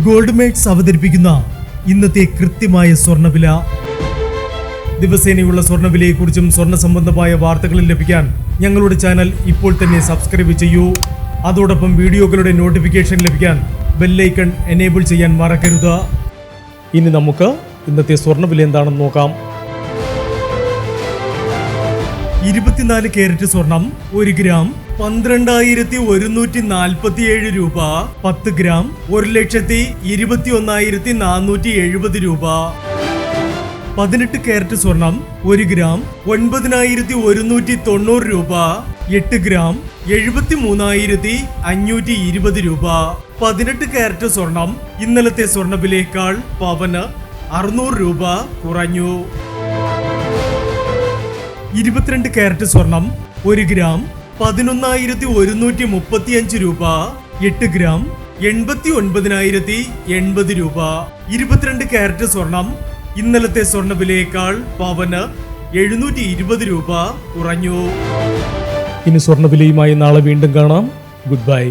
Gold makes അവതരിപ്പിക്കുന്ന ഇന്നത്തെ കൃത്യമായ സ്വർണ്ണവില. ദിവസേനയുള്ള സ്വർണ്ണവിലയെക്കുറിച്ചും സ്വർണ്ണ സംബന്ധമായ വാർത്തകളും ലഭിക്കാൻ ഞങ്ങളുടെ ചാനൽ ഇപ്പോൾ തന്നെ സബ്സ്ക്രൈബ് ചെയ്യൂ. അതോടൊപ്പം വീഡിയോകളുടെ നോട്ടിഫിക്കേഷൻ ലഭിക്കാൻ ബെല്ലൈക്കൺ എനേബിൾ ചെയ്യാൻ മറക്കരുത്. ഇനി നമുക്ക് ഇന്നത്തെ സ്വർണ്ണവില എന്താണെന്ന് നോക്കാം. 24 കാരറ്റ് സ്വർണം 1 ഗ്രാം 12,147 രൂപ. 10 ഗ്രാം 1,21,470 രൂപ. 18 കാരറ്റ് സ്വർണം 1 ഗ്രാം 9,190 രൂപ. 8 ഗ്രാം 73,520 രൂപ. 18 കാരറ്റ് സ്വർണം ഇന്നലത്തെ സ്വർണ്ണവിലയേക്കാൾ പവന് 600 രൂപ കുറഞ്ഞു. 22 കാരറ്റ് സ്വർണം 1 ഗ്രാം 11,135 രൂപ. 8 ഗ്രാം 89,080 രൂപ. 22 കാരറ്റ് സ്വർണം ഇന്നലത്തെ സ്വർണ്ണവിലയേക്കാൾ പവന് 720 രൂപ കുറഞ്ഞു. ഇനി സ്വർണ്ണവിലയുമായി നാളെ വീണ്ടും കാണാം. Good bye.